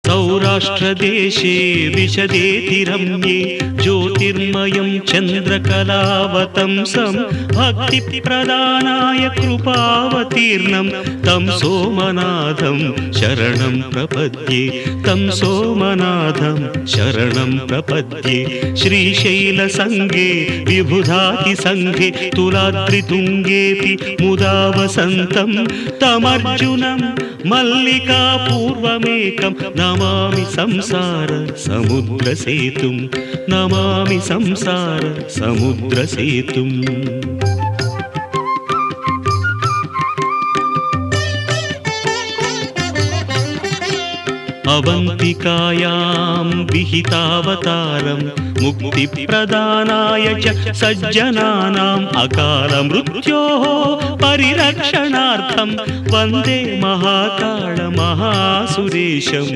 सौराष्ट्रदेशे विशदेति रम्ये ज्योतिर्मयं चन्द्रकलावतंसं भक्तिप्रदानाय कृपावतीर्णं तं सोमनाथं शरणं प्रपद्ये तं सोमनाथं शरणं प्रपद्ये श्रीशैलसङ्गे विबुधातिसङ्गे तुलाद्रितुङ्गेऽपि मुदा वसन्तं तमर्जुनं मल्लिकापूर्वमेकं नमामि संसार समुद्रसेतुं नमामि संसार समुद्रसेतुम् अवन्तिकायां विहितावतारं मुक्तिप्रदानाय च सज्जनानाम् अकालमृत्योः परिरक्षणार्थं वन्दे महाकाल महासुरेशम्